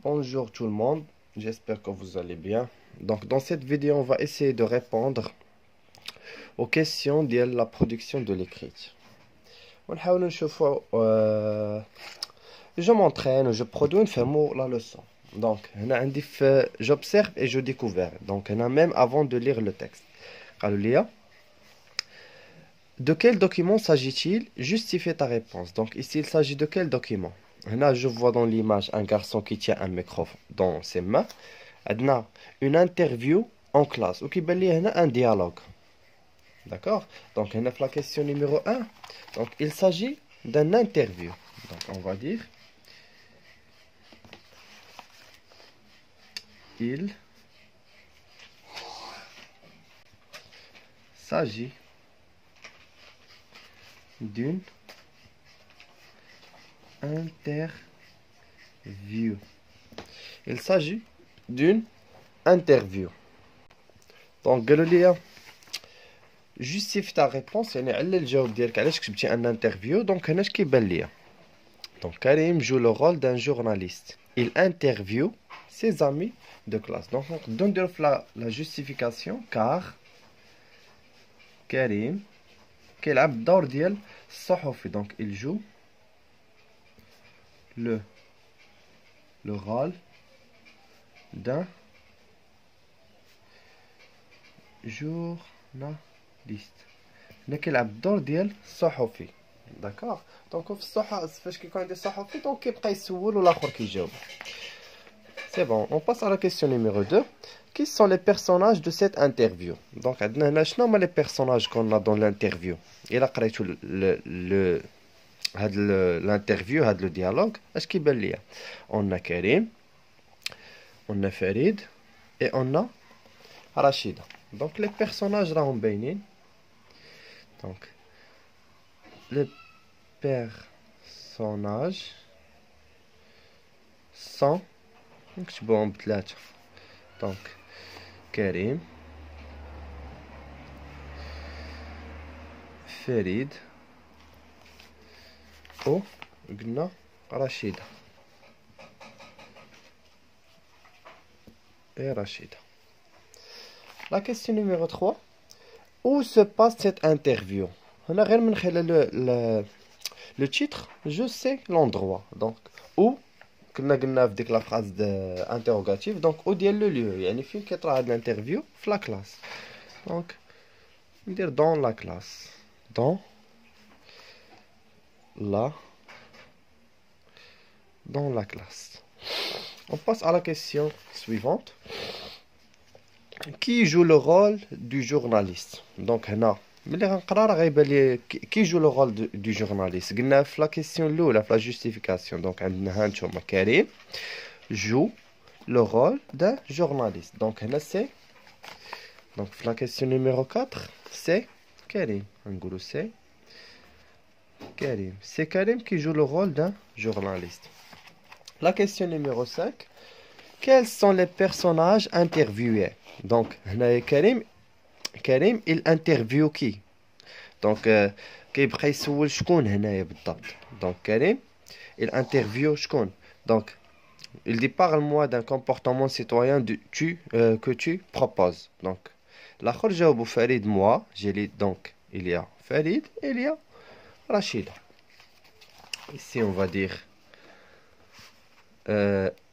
Bonjour tout le monde, j'espère que vous allez bien. Donc dans cette vidéo, on va essayer de répondre aux questions de la production de l'écriture. ونحاول نشوفوا je m'entraîne, je produis نفهموا la leçon. Donc هنا عندي في j'observe et je découvre. Donc هنا même avant de lire le texte. قالوا لي de quel document s'agit-il? Justifiez ta réponse. Donc ici il s'agit de quel document? Là je vois dans l'image un garçon qui tient un microphone dans ses mains. عندنا une interview en classe وكيبان لي هنا un dialogue. D'accord? Donc هنا في la question numéro 1. Donc il s'agit d'un interview. Donc on va dire il s'agit d'une interview. Il s'agit d'une interview. Donc قالوا لي justifie ta réponse يعني علل الجواب ديالك علاش كتبتي ان انترفيو. دونك هنا اش كيبان ليا دونك كريم joue le rôle d'un journaliste. Il interviewe ses amis de classe. Donc نقدروا نديرو في la justification car كريم كيلعب الدور ديال الصحفي. Donc il joue le rôle d'un journaliste. هنا كيلعب الدور ديال الصحفي. داكوغ. دونك في الصحف فاش كيكون عندي صحفي دونك كيبقى يسول والاخر كيجاوب. C'est bon, on passe à la question numéro 2. Qui sont les personnages de cette interview? Donc عندنا هنا شنو هما les personnages qu'on a dans l'interview. إلا قريتو هاد l'interview هاد le dialogue اش كيبان ليا؟ On a كريم, on a فريد et on a رشيدة. Donc les personnages راهم باينين. Donc les personnages sont نكتبوهم بثلاثة. Donc كريم, فريد و قلنا رشيدة. Et Rachida. La question numéro 3. Où se passe cette interview? On a غير من خلال le titre, je sais l'endroit. Donc où كنا قلنا في ديك لا phrase interrogative. Donc où ديال le lieu يعني فين كيطرا هاد l'interview في la classe. Donc ندير dans la classe. Dans la classe. On passe à la question suivante. Qui joue le rôle du journaliste? Donc هنا ملي غنقرا راه غيبان لي qui joue le rôle du journaliste. قلنا في la question الاولى في la justification. Donc عندنا ها نتوما كريم joue le rôle d'un journaliste. Donc هنا c'est donc في la question numéro 4 c'est كريم. نقولوا c'est كريم. C'est Karim qui joue le rôle d'un journaliste. La question numéro 5. Quels sont les personnages interviewés? Donc, Karim, il interviewe qui? Donc, كيبقى يسول شكون هنايا بالضبط. Donc, Karim, il interviewe شكون? Donc, il dit parle-moi d'un comportement citoyen que tu proposes. Donc, l'autre جاوبوا Farid, moi, j'ai dit donc, il y a Farid, il y a Rachida. Ici, on va dire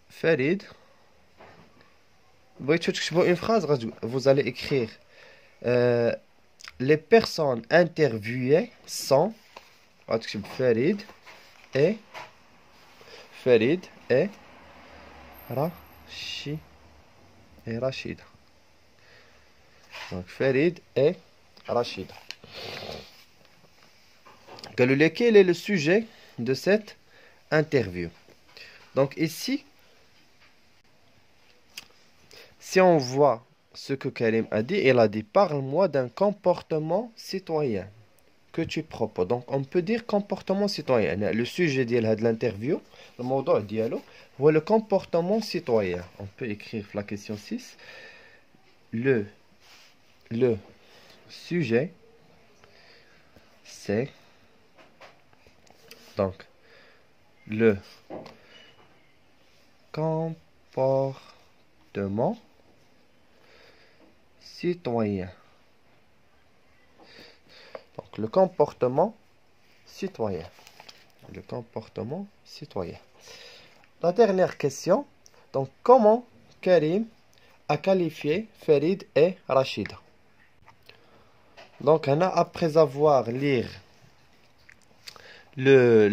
Farid. Une phrase, vous allez écrire les personnes interviewées sont Farid et Rachida. Donc Farid et Rachida. Quel est le sujet de cette interview? Donc ici, si on voit ce que Karim a dit, il a dit parle-moi d'un comportement citoyen que tu proposes. Donc on peut dire comportement citoyen. Le sujet de l'interview, le mot dialogue, ou le comportement citoyen. On peut écrire la question 6. Le sujet, c'est donc le comportement citoyen. Donc, le comportement citoyen. Le comportement citoyen. La dernière question. Donc, comment Karim a qualifié Farid et Rachida? Donc, après avoir lu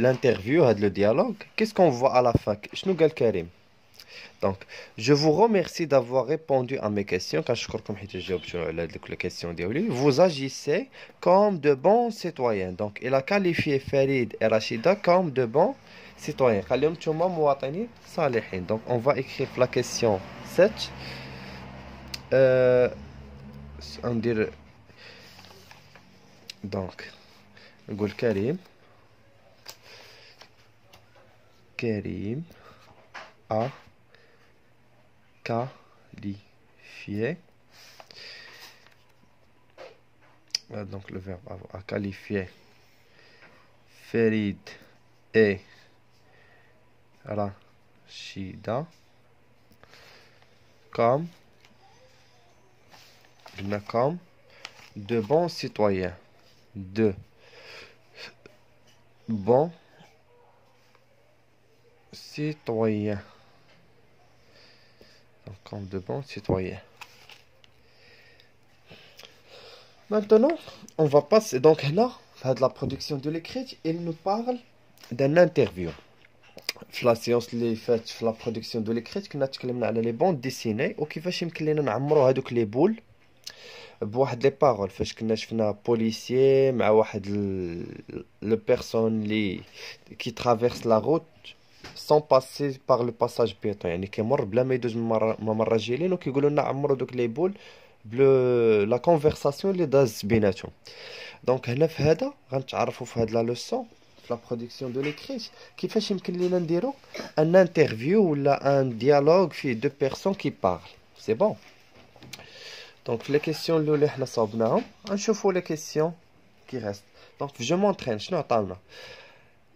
l'interview, le dialogue, qu'est-ce qu'on voit à la fin? Shnou gal Karim? Donc, je vous remercie d'avoir répondu à mes questions. Vous agissez comme de bons citoyens. Donc, il a qualifié Farid et Rachida comme de bons citoyens. Donc, on va écrire la question 7. On dirait donc, نقول Karim a qualifié, donc le verbe a qualifié Farid et Rachida comme de bons citoyens. De bons citoyens. Donc, comme de bons citoyens. Maintenant, on va passer. Donc là, de la production de l'écrit, il nous parle d'un interview. La séance اللي فاتت في la production de l'écrit كنا تكلمنا على les bandes dessinées وكيفاش يمكن لنا نعمروا هذوك les boules بواحد لي بارول. فاش كنا شفنا بوليسيي مع واحد لو بيرسون لي كي ترافيرس لا روت سون باسي بار لو باساج بيتون، يعني كيمر بلا ما يدوز من ممر جيلين، وكيقولوا لنا عمروا دوك لي بول بلو لا كونفرساسيون اللي داز بيناتهم. دونك هنا في هذا غنتعرفوا في هاد لا لوسون في لا برودكسيون دو ليكريت كيفاش يمكن لينا نديرو ان انترفيو ولا ان ديالوغ فيه دو بيرسون كي بارل. سي بون. دونك في لي كيسيون الاولى حنا صاوبناهم، غنشوفوا لي كيسيون كي ريست. دونك جو مونطرين شنو عطاونا.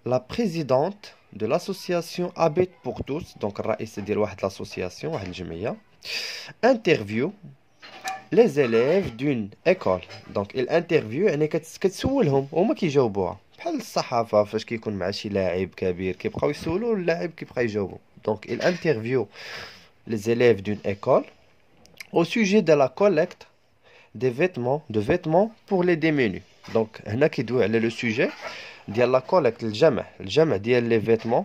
لا بريزيدونت de l'association Habit pour tous, donc الرئيس ديال واحد l'association واحد الجمعية, interview les élèves d'une école. donc il interview يعني كتسولهم وهما كيجاوبوها بحال الصحافة فاش كيكون مع شي لاعب كبير كيبقاو يسولوا اللاعب كيبقى يجاوبوا. donc il interview les élèves d'une école au sujet de la collecte des vêtements pour les démunis. donc هنا كيدوي على لو sujet ديال لا كوليكت الجمع ديال لي فيتمون،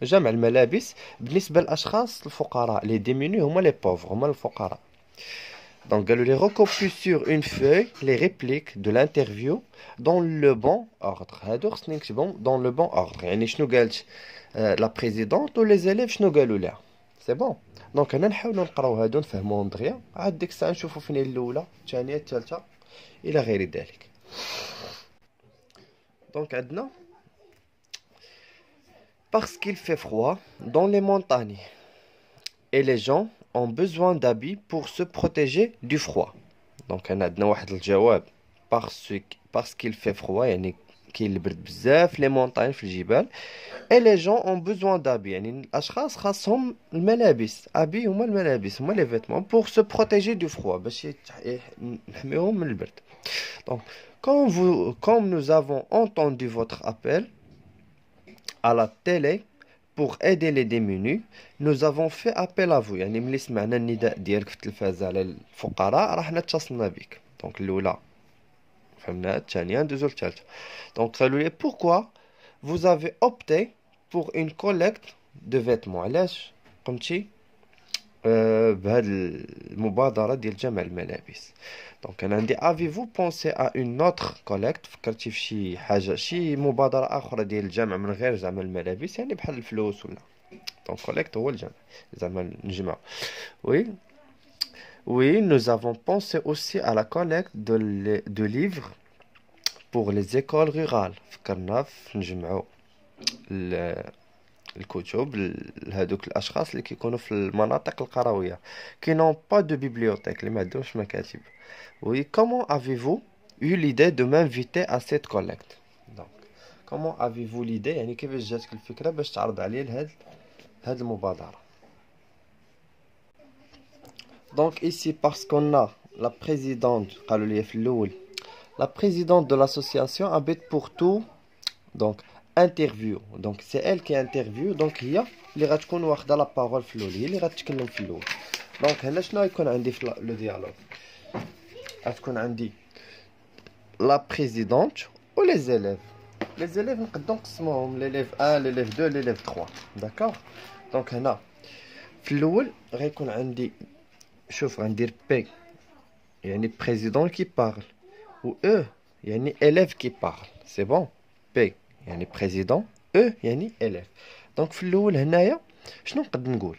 جمع الملابس بالنسبه للاشخاص الفقراء. لي ديميني هما لي بوفر، هما الفقراء. دونك قالوا لي ريكوبي سور اون فeuille لي ريبليك دو لانترفيو دون لو بون اوردر. هادو خصني نكتبهم دون لو بون اوردر. يعني شنو قالت لا بريزيدونت و لي زيليف شنو قالوا لها. سي بون. دونك انا نحاولوا نقراو هادو نفهموهم دغيا، عاد ديك الساعه نشوفوا فين الاولى الثانيه الثالثه الى غير ذلك. Donc, maintenant, parce qu'il fait froid dans les montagnes et les gens ont besoin d'habits pour se protéger du froid. Donc, عندنا واحد الجواب parce qu'il fait froid يعني كاين البرد بزاف les montagnes في الجبال et les gens ont besoin d'habits يعني الاشخاص خاصهم الملابس. habits هما الملابس هما les vêtements pour se protéger du froid باش نحميهم من البرد. Donc, comme nous avons entendu votre appel à la télé pour aider les démunis, nous avons fait appel à vous. يعني ملي سمعنا النداء ديالك في التلفازة على الفقراء رحنا اتصلنا بك. دونك الأولى فهمنا، الثانية ندوزو للثالثة. دونك قالوا لي pourquoi vous avez opté pour une collecte de vêtements. علاش قمتي بهذه المبادرة ديال جمع الملابس. دونك انا عندي avez-vous pensé à une autre collecte. فكرتي في شي حاجه شي مبادره اخرى ديال الجمع من غير زعما الملابس يعني بحال الفلوس ولا. دونك collecte هو الجمع زعما نجمع. oui nous avons pensé aussi à la collecte de livres pour les écoles rurales. فكرنا في نجمعوا الكتب لهذوك الاشخاص اللي كيكونوا في المناطق القرويه qui n'ont pas de bibliothèque اللي ما عندهمش مكاتب. Oui, comment avez-vous eu l'idée de m'inviter à cette collecte. Donc, comment avez-vous l'idée يعني كيفاش جاتك الفكرة باش تعرض عليا لهاد هاد المبادرة. Donc ici parce qu'on a la présidente قالوا لي في الأول la présidente de l'association habite pour tout donc interview donc c'est elle qui interview donc هي اللي غتكون واخده لا بارول في الأول هي اللي غتتكلم في الأول. دونك هنا شنو غيكون عندي في لو ديالوغ غتكون عندي لا بريزيدونت و لي زيليف. لي زيليف نقدروا نقسموهم ليليف 1 ليليف 2 ليليف 3 داكوغ. دونك هنا في الاول غيكون عندي شوف غندير بي يعني بريزيدون كي بارل و او يعني élève كي بارل سي بون. بي يعني بريزيدون او يعني élève. دونك في الاول هنايا شنو نقدر نقول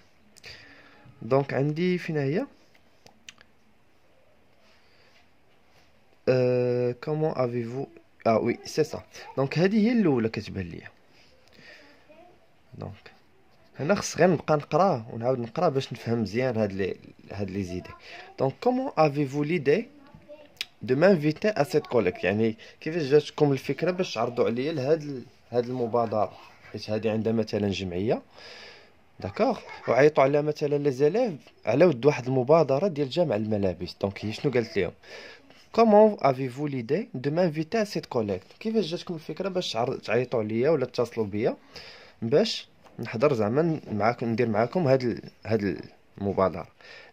دونك عندي فين هي comment avez-vous ah oui c'est ça. دونك هذه هي الاولى كتبان ليا. دونك هنا خص غير نبقى نقراه ونعاود نقرا باش نفهم مزيان هاد لي زيدي. دونك comment avez-vous l'idée de m'inviter à cette collecte يعني كيفاش جاتكم الفكره باش تعرضوا عليا هاد المبادره حيت هذه عندها مثلا جمعيه داكوغ وعيطوا على مثلا لي زيليف على ود واحد المبادره ديال جمع الملابس. دونك هي شنو قالت لهم comment avez-vous l'idée de m'inviter à cette collecte كيفاش جاتكم الفكره باش تعيطوا عليا ولا تتصلوا بيا باش نحضر زعما معاكم ندير معاكم هاد المبادره.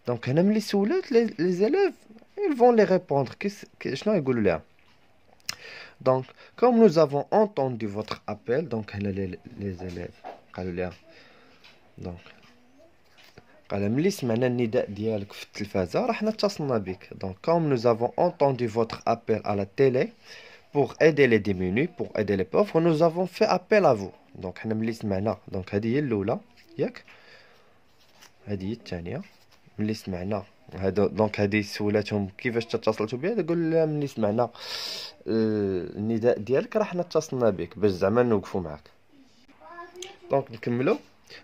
دونك هنا ملي سولات لي زيليف ils vont les répondre شنو يقولوا لها. donc comme nous avons entendu votre appel donc هنا les élèves قالوا لها دونك قال ملي سمعنا النداء ديالك في التلفازه راه حنا اتصلنا بك. دونك comme nous avons entendu votre appel à la télé pour aider les démunis pour aider les pauvres nous avons fait appel à vous. دونك حنا ملي سمعنا دونك هذه هي الاولى ياك هذه هي الثانيه ملي سمعنا هذا. دونك هذه سولاتهم كيفاش اتصلتوا بها تقول لها ملي سمعنا النداء ديالك راه حنا اتصلنا بك باش زعما نوقفوا معاك. دونك نكملوا.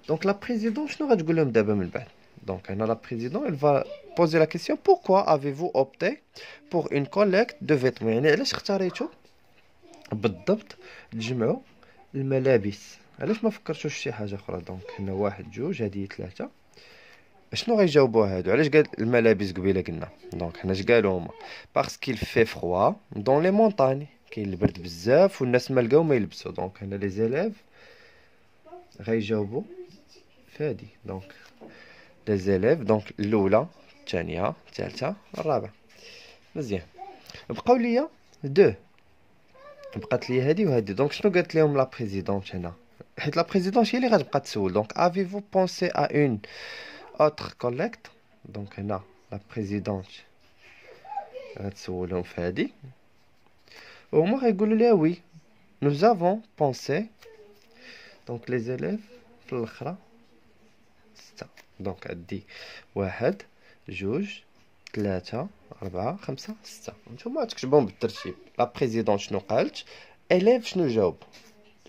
دونك لا بريزيدون شنو غتقول لهم دابا من بعد. دونك هنا لا بريزيدون elle va poser la question pourquoi avez-vous opté pour une collecte de vêtements يعني علاش اختاريتوا بالضبط تجمعوا الملابس علاش ما فكرتوش شي حاجه اخرى. دونك هنا واحد جوج هذه ثلاثه شنو غيجاوبوا هادو علاش قال الملابس قبيله قلنا. دونك حنا اش قالوا هما باسكو il fait froid dans les montagnes كاين البرد بزاف والناس ما لقاو ما يلبسوا. دونك هنا لي زيليف غيجاوبوا فادي. دونك لي زيليف دونك الاولى الثانيه الثالثه الرابعه مزيان. بقاو ليا دو بقات لي هادي وهادي. دونك شنو قالت لهم لا بريزيدونت هنا حيت لا بريزيدونت هي اللي غتبقى تسول. دونك avez-vous pensé à une autre collecte. دونك هنا لا بريزيدونت غتسولهم في هادي وهما غيقولوا ليها وي nous avons pensé. دونك لي زيليف في الاخرى 6. دونك عندي 1 2 3 4 5 6 نتوما تكتبوهم بالترتيب. لا بريزيدونت شنو قالت élève شنو جاوب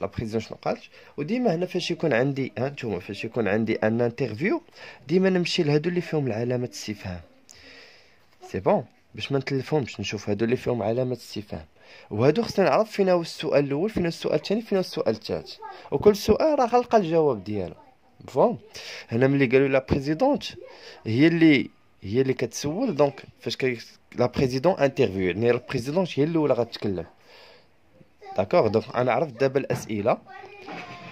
لا بريزيدونت شنو قالت. وديما هنا فاش يكون عندي هانتوما فاش يكون عندي ان انترفيو ديما نمشي لهادو اللي فيهم علامه استفهام سي بون باش ما نتلفهمش نشوف هادو اللي فيهم علامه استفهام وهادو خصنا نعرف فين هو السؤال الاول فين هو السؤال الثاني فين هو السؤال الثالث وكل سؤال راه غنلقى الجواب ديالو. فهم هنا ملي قالوا لا بريزيدونت هي اللي كتسول. دونك فاش لا بريزيدون انترفيو يعني لا بريزيدونت هي الاولى غتكلم داكوغ. دونك انا عرفت دابا الاسئله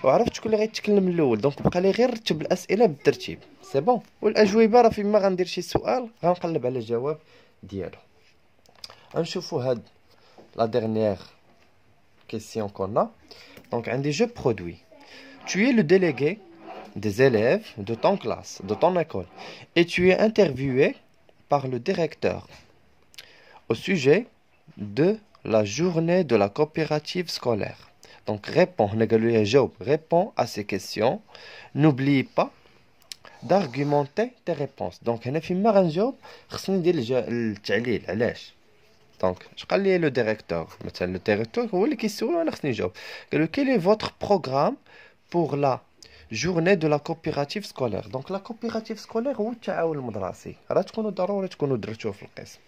وعرفت شكون اللي غيتكلم الاول. دونك بقى لي غير نرتب الاسئله بالترتيب سي بون والاجوبه راه فيما غندير شي سؤال غنقلب على الجواب ديالو. غنشوفوا هاد لا dernière question qu'on a. Donc عندي je produis tu es le délégué des élèves de ton classe de ton école et tu es interviewé par le directeur au sujet de la journée de la coopérative scolaire. Donc réponds réponds à ces questions n'oublie pas d'argumenter tes réponses. Donc هنا فيما غنجاوب خصني ندير التعليل علاش. دونك اش قال لي لو ديريكتور مثلا لو ديريكتور هو اللي كيسول وانا خصني نجاوب. قال له quel est votre programme pour la journée de la coopérative scolaire. دونك لا كوبيراتيف سكولير هو التعاون المدرسي راه تكونوا ضروري تكونوا درتوه في القسم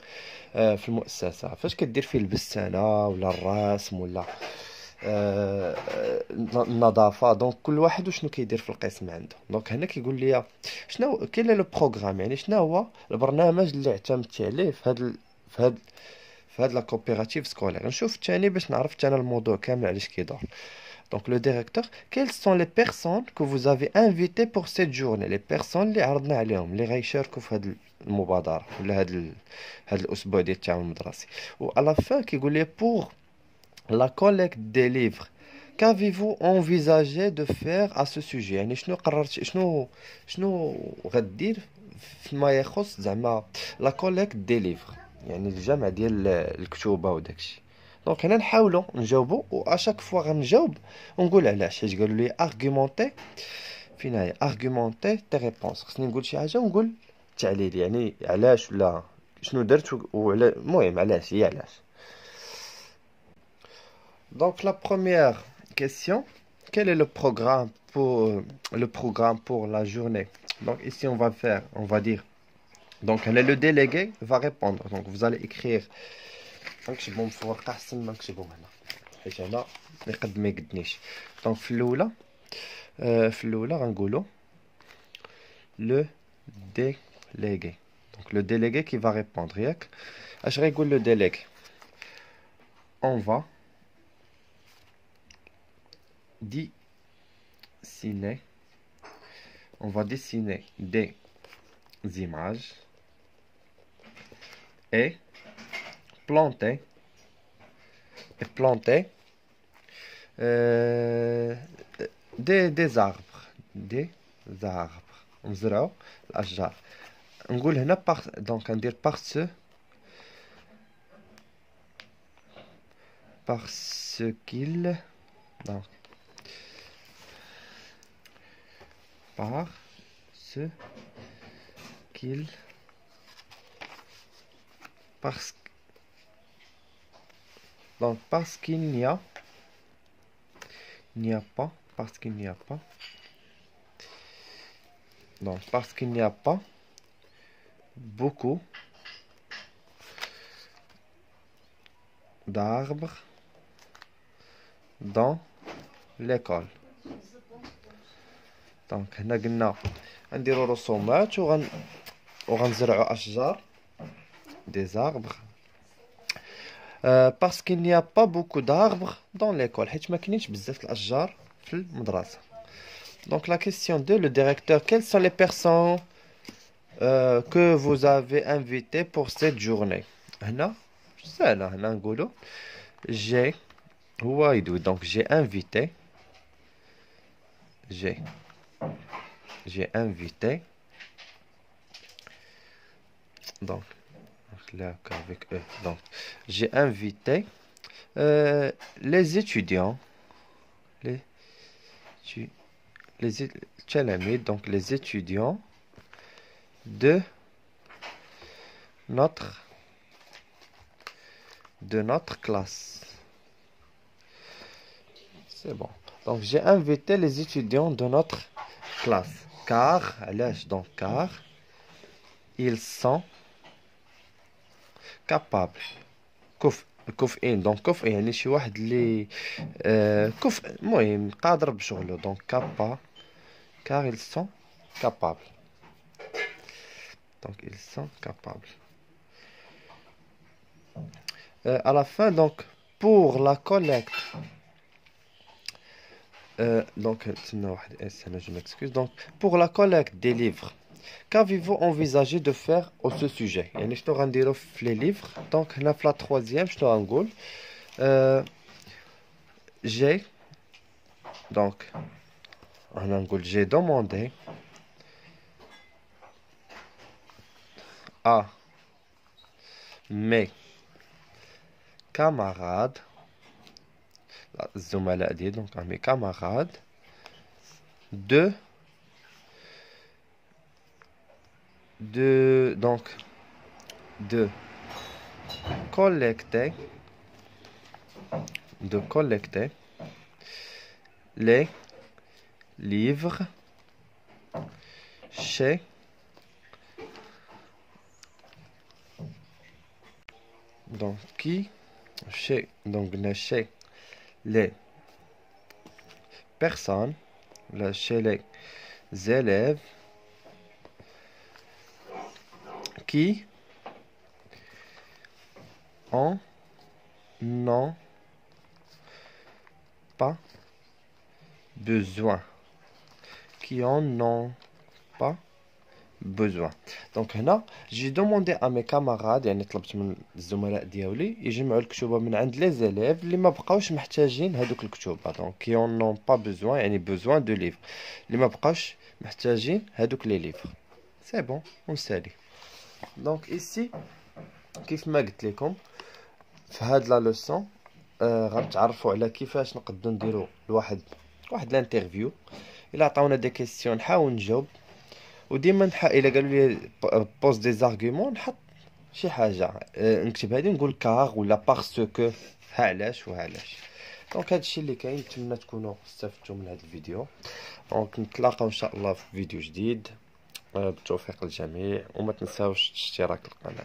في المؤسسه فاش كدير فيه البستانه ولا الرسم ولا النظافه. دونك كل واحد وشنو كيدير في القسم عنده. دونك هنا كيقول لي شنو كاين لو بروغرام، يعني شنو هو البرنامج اللي اعتمدتي عليه في هاد لا كوبيراتيف سكولير. نشوف الثاني باش نعرف انا الموضوع كامل علاش كيدور. Donc le directeur, quelles sont les personnes que vous avez invitées pour cette journée? Les personnes اللي عرضنا عليهم اللي غيشاركوا في هذه المبادرة ولا هذا الأسبوع ديال التعاون المدرسي. و à la fin كيقول لي pour la collecte des livres, qu'avez-vous envisagé de faire à ce sujet؟ يعني شنو قررت، شنو غدير فيما يخص زعما لا كوليكت دي ليفر، يعني الجمع ديال الكتوبه وداكشي. دونك هنا نحاولوا نجاوبوا، واشاك فوا غنجاوب ونقول علاش، حيت قالوا لي ارغيومونتي. فين هي ارغيومونتي تي ريبونس؟ خصني نقول شي حاجه ونقول التعليل، يعني علاش ولا شنو درت وعلى، المهم علاش، هي علاش. Donc la première question, quel est le programme pour la journée? Donc ici on va dire, donc là, le délégué va répondre. Donc vous allez écrire. نكتبهم في ورقة أحسن ما نكتبهم هنا، حيت هنا يقد ما يقدنيش. دونك في الأولى غنقولو لو délégué. Donc le délégué qui va répondre ياك. اش غيقول لو délégué؟ On va dessiner, des images et planter des arbres. نزرعو الأشجار. نقول هنا دونك ندير parce qu'il donc parce qu'il parce donc parce qu'il n'y a pas parce qu'il n'y a pas donc parce qu'il n'y a pas beaucoup d'arbres dans l'école. دونك هنا قلنا غنديرو رسومات وغنزرعو اشجار des arbres parce qu'il n'y a pas beaucoup d'arbres dans l'école، حيت ما كاينينش بزاف الاشجار في المدرسه. Donc la question 2, le directeur, quelles sont les personnes que vous avez invitées pour cette journée؟ هنا سهله، هنا نقولو j'ai هو يدوي. donc j'ai invité donc là avec eux. Donc j'ai invité les étudiants, donc les étudiants de notre classe. C'est bon. Donc j'ai invité les étudiants de notre classe car ils sont capables. كفءين. دونك كفء يعني شي واحد اللي كفء، المهم قادر بشغله. دونك car ils sont capables. Donc ils sont capables. À la fin, donc pour la collecte donc je m'excuse. Donc pour la collecte des livres, qu'avez-vous envisagé de faire au ce sujet؟ يعني شنو غنديرو في les livres. donc هنا في la troisième شنو غنقول j'ai donc هنا نقول j'ai demandé à mes camarades الزملاء ديالي، donc à mes camarades de collecter les livres chez donc chez les personnes, chez les élèves qui en ont pas besoin. Qui en ont pas besoin. Donc هنا j'ai demandé à mes camarades يعني طلبت من الزملاء ديالي يجمعوا الكتب من عند لي زيليف اللي ما بقاوش محتاجين هذوك الكتب. دونك qui en ont pas besoin يعني besoin de livres اللي ما بقاوش محتاجين هذوك لي ليفر. سي بون ونسالي. دونك ici كيف ما قلت لكم في هاد لا لوسون غنتعرفوا على كيفاش نقدروا نديروا واحد الانترفيو. الا عطاونا دي كيسيون نحاول نجاوب، وديما الا قالوا لي بوز دي زارغومون نحط شي حاجه نكتب هذه نقول كار ولا باسكو ها علاش وها علاش. دونك هادشي اللي كاين. نتمنى تكونوا استفدتوا من هذا الفيديو. دونك نتلاقاو ان شاء الله في فيديو جديد. بالتوفيق للجميع وما تنساوش اشتراك القناه.